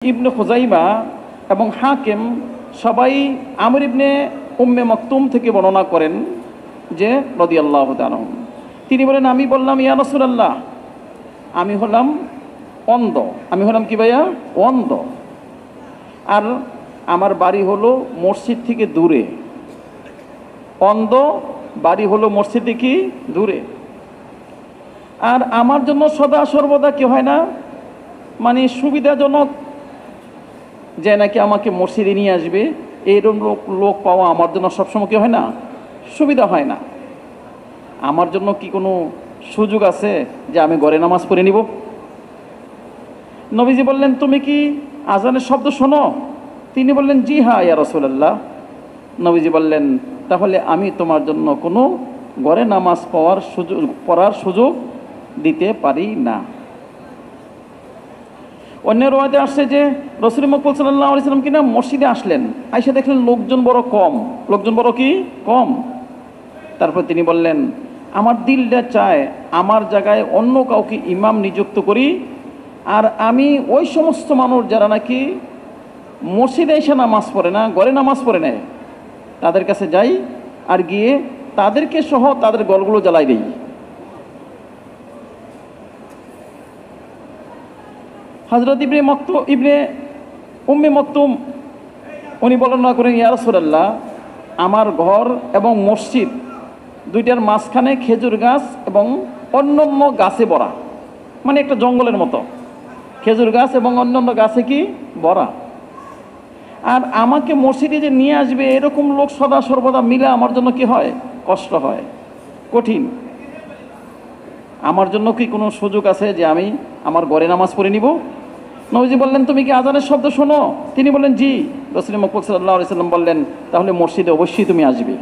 ইবনে খুজাইমা এবং হাকিম সবাই আমর ইবনে উম্মে মকতুম থেকে বর্ণনা করেন যে রাদিয়াল্লাহু তাআলা তিনি বলেন, আমি বললাম, ইয়া রাসূলুল্লাহ, আমি হলাম অন্ধ। আমি হলাম কি ভাইয়া? অন্ধ। আর আমার বাড়ি হলো মসজিদ থেকে দূরে। অন্ধ, বাড়ি হলো মসজিদ থেকে দূরে। আর আমার জন্য সদা সর্বদা কি হয় না, মানে সুবিধাজনক যে নাকি আমাকে মসজিদে নিয়ে আসবে, এইরকম লোক পাওয়া আমার জন্য সবসময় কি হয় না, সুবিধা হয় না। আমার জন্য কি কোনো সুযোগ আছে যে আমি ঘরে নামাজ পড়ে নিব? নবীজি বললেন, তুমি কি আজানের শব্দ শোনো? তিনি বললেন, জি হ্যাঁ ইয়া রাসূলুল্লাহ। নবীজি বললেন, তাহলে আমি তোমার জন্য কোনো ঘরে নামাজ পড়ার সুযোগ দিতে পারি না। অন্য রওয়াতে আসছে যে রাসূল মকবুল সাল্লাল্লাহু আলাইহি সাল্লাম কিনা মসজিদে আসলেন, আইসা দেখলেন লোকজন বড় কম। লোকজন বড় কি কম। তারপর তিনি বললেন, আমার দিলটা চায় আমার জায়গায় অন্য কাউকে ইমাম নিযুক্ত করি, আর আমি ওই সমস্ত মানুষ যারা নাকি মসজিদে এসে নামাজ পড়ে না, ঘরে নামাজ পড়ে নেয়, তাদের কাছে যাই আর গিয়ে তাদেরকে সহ তাদের গলগুলো জ্বালাই দিই। হযরত ইবনে উম্মে মকতুম উনি বর্ণনা করেন, ইয়া রাসূলুল্লাহ, আমার ঘর এবং মসজিদ দুইটার মাঝখানে খেজুর গাছ এবং অন্যান্য গাছে ভরা, মানে একটা জঙ্গলের মতো খেজুর গাছ এবং অন্যান্য গাছে কি ভরা। আর আমাকে মসজিদে যে নিয়ে আসবে এরকম লোক সদা সর্বদা মিলে আমার জন্য কি হয়, কষ্ট হয়, কঠিন। আমার জন্য কি কোনো সুযোগ আছে যে আমি আমার ঘরে নামাজ পড়ে নিব? নবীজি বললেন, তুমি কি আজানের শব্দ শোনো? তিনি বললেন, জি। রাসূল মকবুল সাল্লাল্লাহু আলাইহি সাল্লাম বললেন, তাহলে মসজিদে অবশ্যই তুমি আসবে।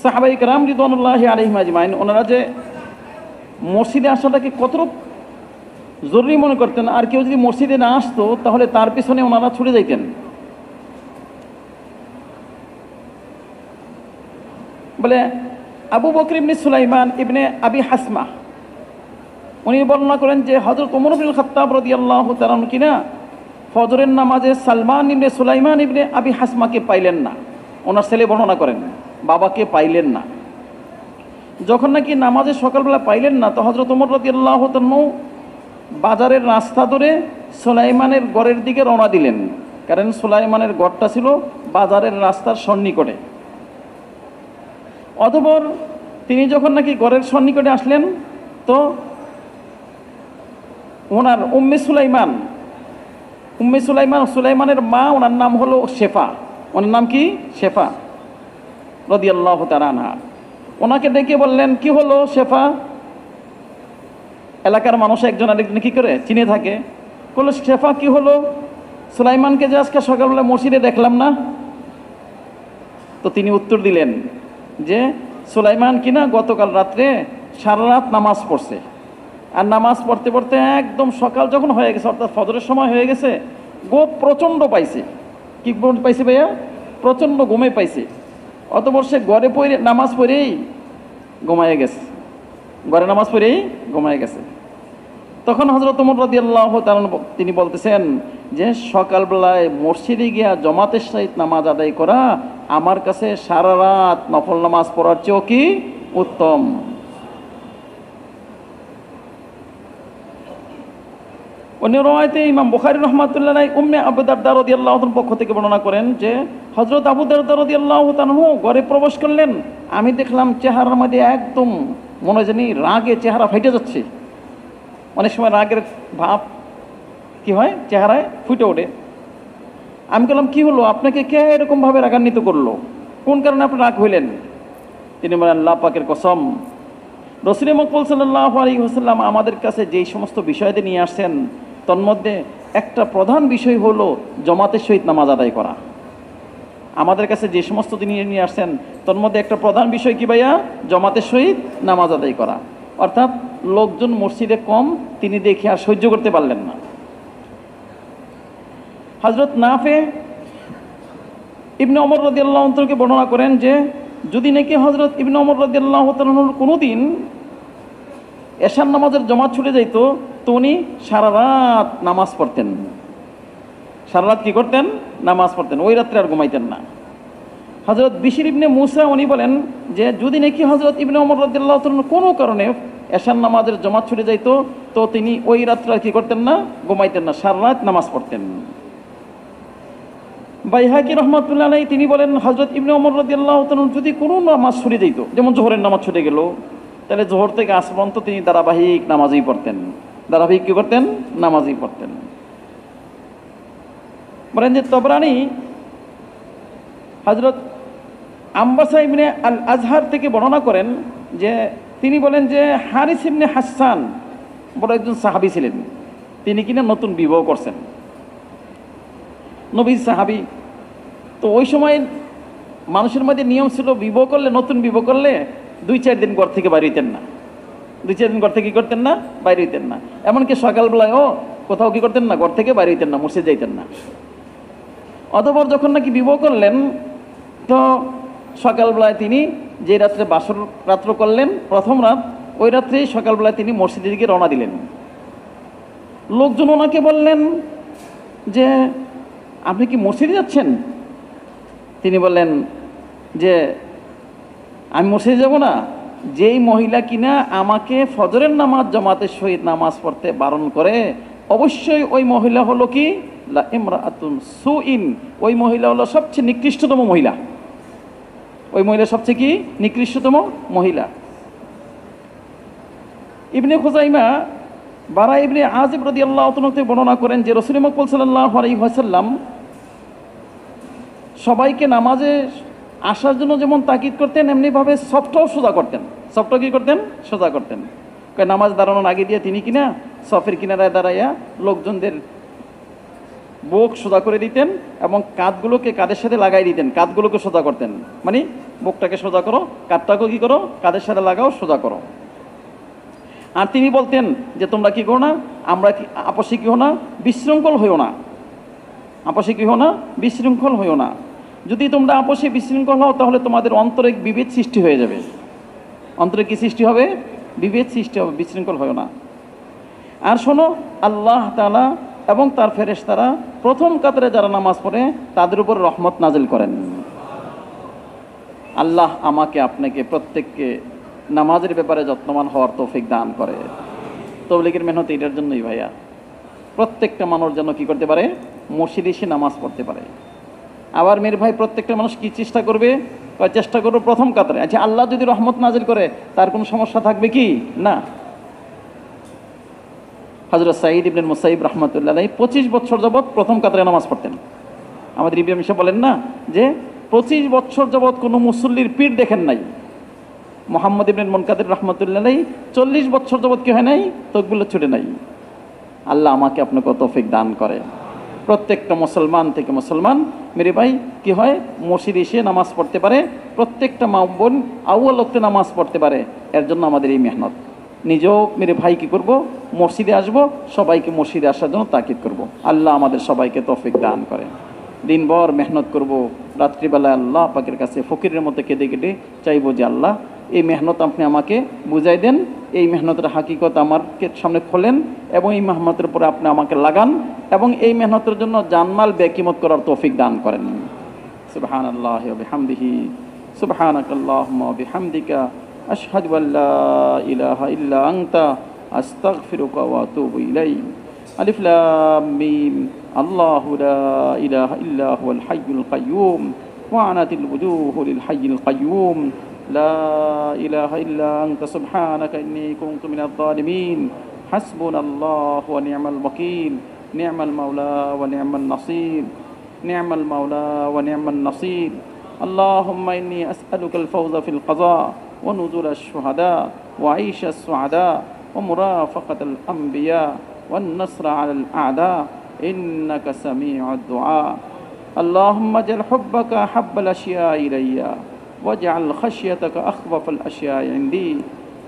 সাহাবায়ে কেরাম রিদওয়ানুল্লাহি আলাইহিম আজমাইন ওনারা যে মসজিদে আসাটাকে কতটুকু জরুরি মনে করতেন, আর কেউ যদি মসজিদে না আসতো তাহলে তার পিছনে ওনারা ছুটে যাইতেন। বলে আবু বকর ইবনে সুলাইমান ইবনে আবি হাসমা উনি বর্ণনা করেন যে হযরত ওমর ইবনুল খাত্তাব রাদিয়াল্লাহু তাআলা কিনা ফজরের নামাজে সালমান ইবনে সুলাইমান ইবনে আবি হাসমাকে পাইলেন না। ওনার ছেলে বর্ণনা করেন, বাবাকে পাইলেন না। যখন নাকি নামাজে সকালবেলা পাইলেন না, তো হযরত ওমর রাদিয়াল্লাহু তাআলা বাজারের রাস্তা ধরে সুলাইমানের গড়ের দিকে রওনা দিলেন, কারণ সুলাইমানের গড়টা ছিল বাজারের রাস্তার সন্নিকটে। অতঃপর তিনি যখন নাকি গড়ের সন্নিকটে আসলেন, তো ওনার সুলাইমানের মা, ওনার নাম হলো শেফা। ওনার নাম কি? শেফা রাদিয়াল্লাহু তাআলা আনহা। ওনাকে ডেকে বললেন, কি হলো শেফা? এলাকার মানুষ একজন আরেকজন কি করে চিনে থাকে। বললো, শেফা কি হলো? সুলাইমানকে যে আজকে সকালবেলা মসজিদে দেখলাম না। তো তিনি উত্তর দিলেন যে সুলাইমান কিনা গতকাল রাত্রে সারা রাত নামাজ পড়ছে, আর নামাজ পড়তে পড়তে একদম সকাল যখন হয়ে গেছে, অর্থাৎ ফজরের সময় হয়ে গেছে, প্রচণ্ড পাইছে। কি পাইছে ভাইয়া? প্রচণ্ড ঘুমে পাইছে। অতঃপর সে ঘরে পড়ে নামাজ পড়েই ঘুমায়ে গেছে, ঘরে নামাজ পড়েই ঘুমায়ে গেছে। তখন হযরত ওমর রাদিয়াল্লাহু তাআলা তিনি বলতেছেন যে সকালবেলায় মসজিদে গিয়া জামাতের সহিত নামাজ আদায় করা আমার কাছে সারা রাত নফল নামাজ পড়ার চেয়েও কি উত্তম। অন্য রওয়ায়াতে ইমাম বুখারী রাহমাতুল্লাহ আলাইহি উম্মে আবু দারদা রাদিয়াল্লাহু তাআলার পক্ষ থেকে বর্ণনা করেন যে হযরত আবু দারদা রাদিয়াল্লাহু তাআলা ঘরে প্রবেশ করলেন। আমি দেখলাম চেহারার মধ্যে একদম মনে জানি রাগে চেহারা ফেটে যাচ্ছে। অনেক সময় রাগের ভাব কি হয়, চেহারায় ফুটে ওঠে। আমি বললাম, কি হলো, আপনাকে কে এরকমভাবে রাগান্বিত করলো? কোন কারণে আপনি রাগ হইলেন? তিনি বলেন, আল্লাহ পাকের কসম, রাসূল মকবুল সাল্লাল্লাহু আলাইহি ওয়াসাল্লাম আমাদের কাছে যেই সমস্ত বিষয়তে নিয়ে আসছেন, তন্মধ্যে একটা প্রধান বিষয় হলো জামাতের সহিত নামাজ আদায় করা। আমাদের কাছে যে সমস্ত জিনিস নিয়ে আসছেন তন্মধ্যে একটা প্রধান বিষয় কি ভাইয়া? জামাতের সহিত নামাজ আদায় করা। অর্থাৎ লোকজন মসজিদে কম, তিনি দেখে আর সহ্য করতে পারলেন না। হযরত নাফে ইবনে ওমর রাদিয়াল্লাহু তাআলাকে বর্ণনা করেন যে যদি নাকি হযরত ইবনে ওমর রাদিয়াল্লাহু তাআলা কোনোদিন এশার নামাজের জমাত ছুটে যাইতো, তো উনি সারা রাত নামাজ পড়তেন। সারা রাত কী করতেন? নামাজ পড়তেন, ওই রাত্রে আর ঘুমাইতেন না। হজরত বিশির ইবনে মুসা উনি বলেন যে যদি নাকি হজরত ইবনে ওমর রাদিয়াল্লাহু তাআলা কোনো কারণে এশার নামাজের জমাত ছুটে যাইতো, তো তিনি ওই রাত্রে আর কী করতেন না? ঘুমাইতেন না, সারা রাত নামাজ পড়তেন। বাইহাকি রহমাতুল্লাহ আলাইহি তিনি বলেন হজরত ইবনে ওমর রাদিয়াল্লাহু তাআলা যদি কোনো নামাজ ছুটে যেত, যেমন জোহরের নামাজ ছুটে গেল, তাহলে জোহর থেকে আসর পর্যন্ত তিনি ধারাবাহিক নামাজই পড়তেন। ধারাবাহিক কী করতেন? নামাজই পড়তেন। বলেন যে তবরানি হজরত আম্বাসা ইবনে আল আজহার থেকে বর্ণনা করেন যে তিনি বলেন যে হারিস ইবনে হাসান বড় একজন সাহাবী ছিলেন, তিনি কিনা নতুন বিবাহ করছেন, নবী সাহাবী। তো ওই সময় মানুষের মধ্যে নিয়ম ছিল বিবাহ করলে, নতুন বিবাহ করলে 2-4 দিন ঘর থেকে বাইরে হইতেন না। 2-4 দিন ঘর থেকে কী করতেন না? বাইরে হইতেন না। এমনকি সকালবেলায়ও কোথাও কী করতেন না? ঘর থেকে বাইরে হইতেন না, মসজিদে যাইতেন না। অতঃপর যখন নাকি বিবাহ করলেন, তো সকালবেলায় তিনি যে রাত্রে বাসর রাত্র করলেন, প্রথম রাত, ওই রাত্রেই সকালবেলায় তিনি মসজিদের দিকে রওনা দিলেন। লোকজন ওনাকে বললেন যে আপনি কি মসজিদে যাচ্ছেন? তিনি বললেন যে আমি মসজিদে যাব না, যেই মহিলা কিনা আমাকে ফজরের নামাজ জামাতের সহিত নামাজ পড়তে বারণ করে, অবশ্যই ওই মহিলা হলো কি? লা ইমরাআতুন সুইন, ওই মহিলা হলো সবচেয়ে নিকৃষ্টতম মহিলা। ওই মহিলা সবচেয়ে কি? নিকৃষ্টতম মহিলা। ইবনে খুজাইমা বারা ইবনে আযিব রাদিয়াল্লাহু তাআলা থেকে বর্ণনা করেন যে রাসূল মুহাম্মদ সাল্লাল্লাহু আলাইহি ওয়াসাল্লাম সবাইকে নামাজে আসার জন্য যেমন তাকিদ করতেন, এমনিভাবে সফটাও সোজা করতেন। সফটাও কী করতেন? সোজা করতেন। নামাজ দাঁড়ানোর আগে দিয়ে তিনি কিনা সফের কিনারায় দাঁড়াইয়া লোকজনদের বুক সোজা করে দিতেন এবং কাঁধগুলোকে কাঁধের সাথে লাগাই দিতেন, কাঁধগুলোকে সোজা করতেন। মানে বুকটাকে সোজা করো, কাঁধটাকেও কী করো? কাঁধের সাথে লাগাও, সোজা করো। আর তিনি বলতেন যে তোমরা কী করো না, আমরা কি আপসে কী হো না, বিশৃঙ্খল হইও না। আপসে কী হো না? বিশৃঙ্খল হইও না। যদি তোমরা আপসে বিশৃঙ্খল হও, তাহলে তোমাদের অন্তরে বিভেদ সৃষ্টি হয়ে যাবে। অন্তরে কি সৃষ্টি হবে? বিভেদ সৃষ্টি হবে, বিশৃঙ্খল হইও না। আর শোনো, আল্লাহ তাআলা এবং তার ফেরেশতারা প্রথম কাতারে যারা নামাজ পড়ে তাদের উপর রহমত নাজিল করেন। আল্লাহ আমাকে আপনাকে প্রত্যেককে নামাজের ব্যাপারে যত্নবান হওয়ার তৌফিক দান করে। তাবলীগের মেহনত এটার জন্যই ভাইয়া, প্রত্যেকটা মানুষ যেন কী করতে পারে? মসজিদে এসে নামাজ পড়তে পারে। আবার মেয়ের ভাই, প্রত্যেকটা মানুষ কি চেষ্টা করবে? চেষ্টা করবো প্রথম কাতারে। আচ্ছা, আল্লাহ যদি রহমত নাজিল করে তার কোনো সমস্যা থাকবে কি? না। হযরত সাঈদ ইবনে মুসাইয়িব রাহমাতুল্লাহ আলাইহি 25 বছর যাবৎ প্রথম কাতারে নামাজ পড়তেন। আমাদের ইব্রাহিম সাহেব বলেন না যে 25 বছর যাবৎ কোনো মুসল্লির পিঠ দেখেন নাই। মুহাম্মদ ইবনে মুনকাদির রাহমাতুল্লাহ আলাইহি 40 বছর যাবৎ কি হয় নাই? তাকবীর ছুটে নাই। আল্লাহ আমাকে আপনাকে তৌফিক দান করে। প্রত্যেকটা মুসলমান থেকে মুসলমান মেরে ভাই কি হয়? মসজিদে এসে নামাজ পড়তে পারে, প্রত্যেকটা মা বোন আউয়াল ওয়াক্তে নামাজ পড়তে পারে। এর জন্য আমাদের এই মেহনত। নিজেও মেরে ভাই কী করবো? মসজিদে আসবো, সবাইকে মসজিদে আসার জন্য তাকিদ করব। আল্লাহ আমাদের সবাইকে তৌফিক দান করে। দিনভর মেহনত করব, রাত্রিবেলায় আল্লাহ পাকের কাছে ফকিরের মতো কেঁদে কেটে চাইবো যে আল্লাহ এই মেহনত আপনি আমাকে বুঝাই দেন, এই মেহনতের হাকিকত আমার সামনে খোলেন এবং এই মেহনতের উপরে আপনি আমাকে লাগান এবং এই মেহনতের জন্য জানমাল বেকিমত করার তৌফিক দান করেন। সুবহানাল্লাহি ওয়া বিহামদিহি, সুবহানাকাল্লাহুম্মা ওয়া বিহামদিকা, আশহাদু আল্লা ইলাহা ইল্লা আনতা, আস্তাগফিরুকা ওয়া আতুবু ইলাইক। আলিফ লাম মিম, আল্লাহু লা ইলাহা ইল্লা হুয়াল হাইয়ুল কাইয়্যুম ওয়া আনাতিল উজুহু লিল হাইয়িল কাইয়্যুম। لا إله إلا أنت سبحانك إني كنت من الظالمين. حسبنا الله ونعم الوكيل. نعم المولى ونعم النصير. نعم المولى ونعم النصير. اللهم إني أسألك الفوز في القضاء ونزول الشهداء وعيش السعداء ومرافقة الأنبياء والنصر على الأعداء إنك سميع الدعاء. اللهم اجعل حبك أحب الأشياء إلي واجعل خشيتك أخوف الأشياء عندي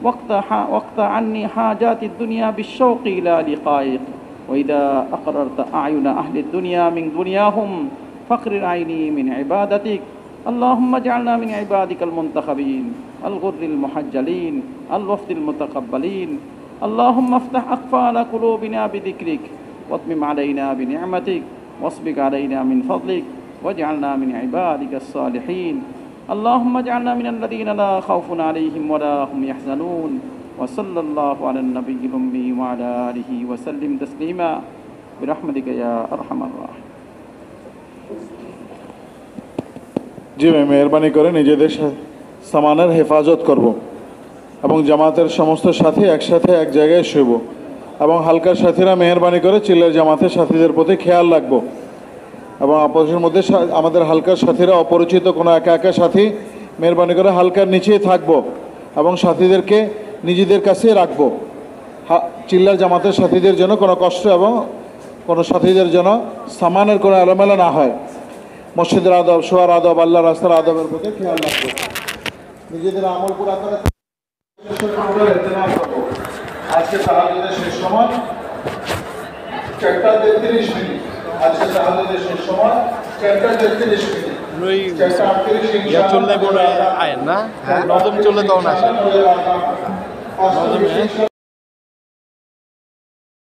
واقطع عني حاجات الدنيا بالشوق إلى لقائك. وإذا أقررت أعين أهل الدنيا من دنياهم فاقرر عيني من عبادتك اللهم اجعلنا من عبادك المنتخبين الغر المحجلين الوفد المتقبلين. اللهم افتح أقفال قلوبنا بذكرك واتمم علينا بنعمتك واسبق علينا من فضلك واجعلنا من عبادك الصالحين. اللهم اجعلنا من الذين لا خوف عليهم ولا هم يحزنون. وصلى الله على النبي الأمي وعلى آله وسلم تسليما برحمتك يا أرحم الراحمين. জি ভাই, মেহরবানি করে নিজেদের সামানের হেফাজত করব এবং জামাতের সমস্ত সাথী একসাথে এক জায়গায় শুইব এবং হালকার সাথীরা মেহরবানি করে চিল্লার জামাতের সাথীদের প্রতি খেয়াল রাখবো এবং আপসের মধ্যে আমাদের হালকার সাথীরা অপরিচিত কোনো একা একা সাথী মেহরবানি করে হালকার নিচেই থাকবো এবং সাথীদেরকে নিজেদের কাছে রাখবো। চিল্লার জামাতের সাথীদের জন্য কোনো কষ্ট এবং কোনো সাথীদের জন্য সামানের কোনো এলোমেলো না হয়। মসজিদের আদব, শোয়ার আদব, আল্লাহ রাস্তার আদবের প্রতি খেয়াল রাখবো। নিজেদের আমল পুরা করে আজকে তাহাজ্জুদের শেষ সময় 4:33 মিনিট। আজকে তাহাজ্জুদের শেষ সময় 4:33 মিনিট। চললে পরে আয় না, নবম চললে তখন আসে।